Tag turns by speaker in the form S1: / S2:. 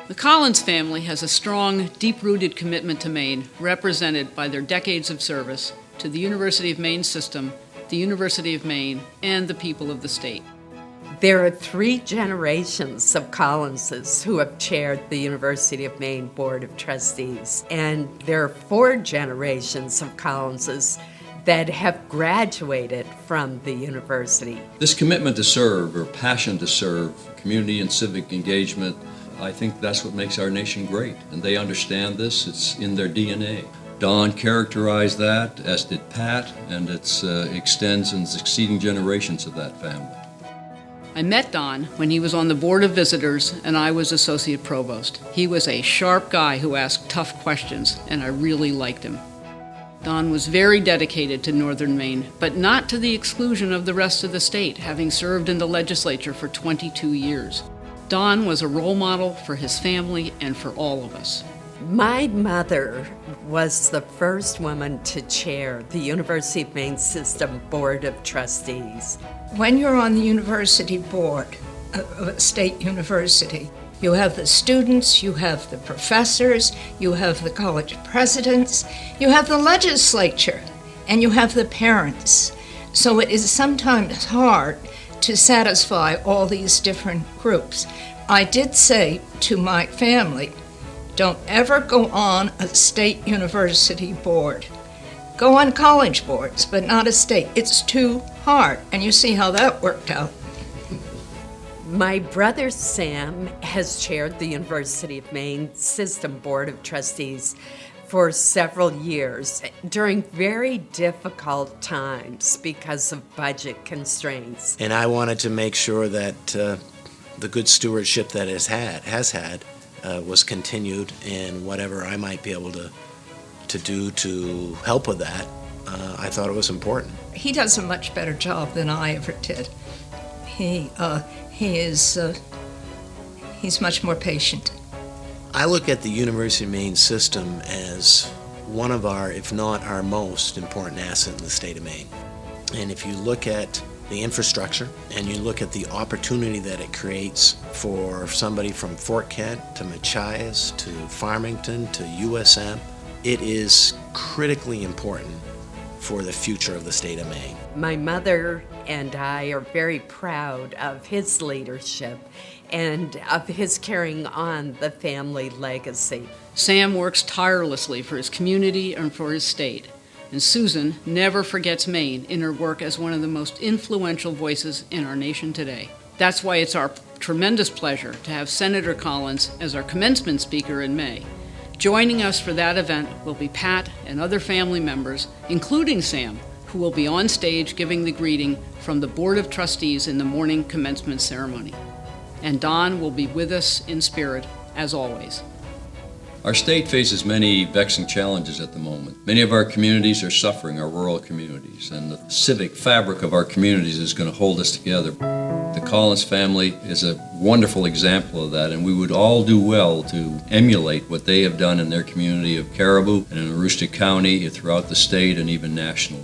S1: The Collins family has a strong, deep-rooted commitment to Maine, represented by their decades of service to the University of Maine system, the University of Maine, and the people of the state.
S2: There are 3 generations of Collinses who have chaired the University of Maine Board of Trustees, and there are 4 generations of Collinses that have graduated from the university.
S3: This commitment to serve, or passion to serve, community and civic engagement, I think that's what makes our nation great, and they understand this. It's in their DNA. Don characterized that, as did Pat, and it extends in succeeding generations of that family.
S1: I met Don when he was on the Board of Visitors and I was Associate Provost. He was a sharp guy who asked tough questions, and I really liked him. Don was very dedicated to Northern Maine, but not to the exclusion of the rest of the state, having served in the legislature for 22 years. Don was a role model for his family and for all of us.
S2: My mother was the first woman to chair the University of Maine System Board of Trustees.
S4: When you're on the university board of a state university, you have the students, you have the professors, you have the college presidents, you have the legislature, and you have the parents. So it is sometimes hard to satisfy all these different groups. I did say to my family, don't ever go on a state university board. Go on college boards, but not a state. It's too hard, and you see how that worked out.
S2: My brother Sam has chaired the University of Maine System Board of Trustees for several years during very difficult times because of budget constraints.
S5: And I wanted to make sure that the good stewardship that has had was continued, and whatever I might be able to do to help with that, I thought it was important.
S4: He does a much better job than I ever did. He's much more patient.
S5: I look at the University of Maine system as one of our, if not our most important asset in the state of Maine. And if you look at the infrastructure and you look at the opportunity that it creates for somebody from Fort Kent to Machias to Farmington to USM, it is critically important for the future of the state of Maine.
S2: My mother and I are very proud of his leadership and of his carrying on the family legacy.
S1: Sam works tirelessly for his community and for his state. And Susan never forgets Maine in her work as one of the most influential voices in our nation today. That's why it's our tremendous pleasure to have Senator Collins as our commencement speaker in May. Joining us for that event will be Pat and other family members, including Sam, who will be on stage giving the greeting from the Board of Trustees in the morning commencement ceremony. And Don will be with us in spirit, as always.
S3: Our state faces many vexing challenges at the moment. Many of our communities are suffering, our rural communities, and the civic fabric of our communities is going to hold us together. The Collins family is a wonderful example of that, and we would all do well to emulate what they have done in their community of Caribou and in Aroostook County, throughout the state, and even nationally.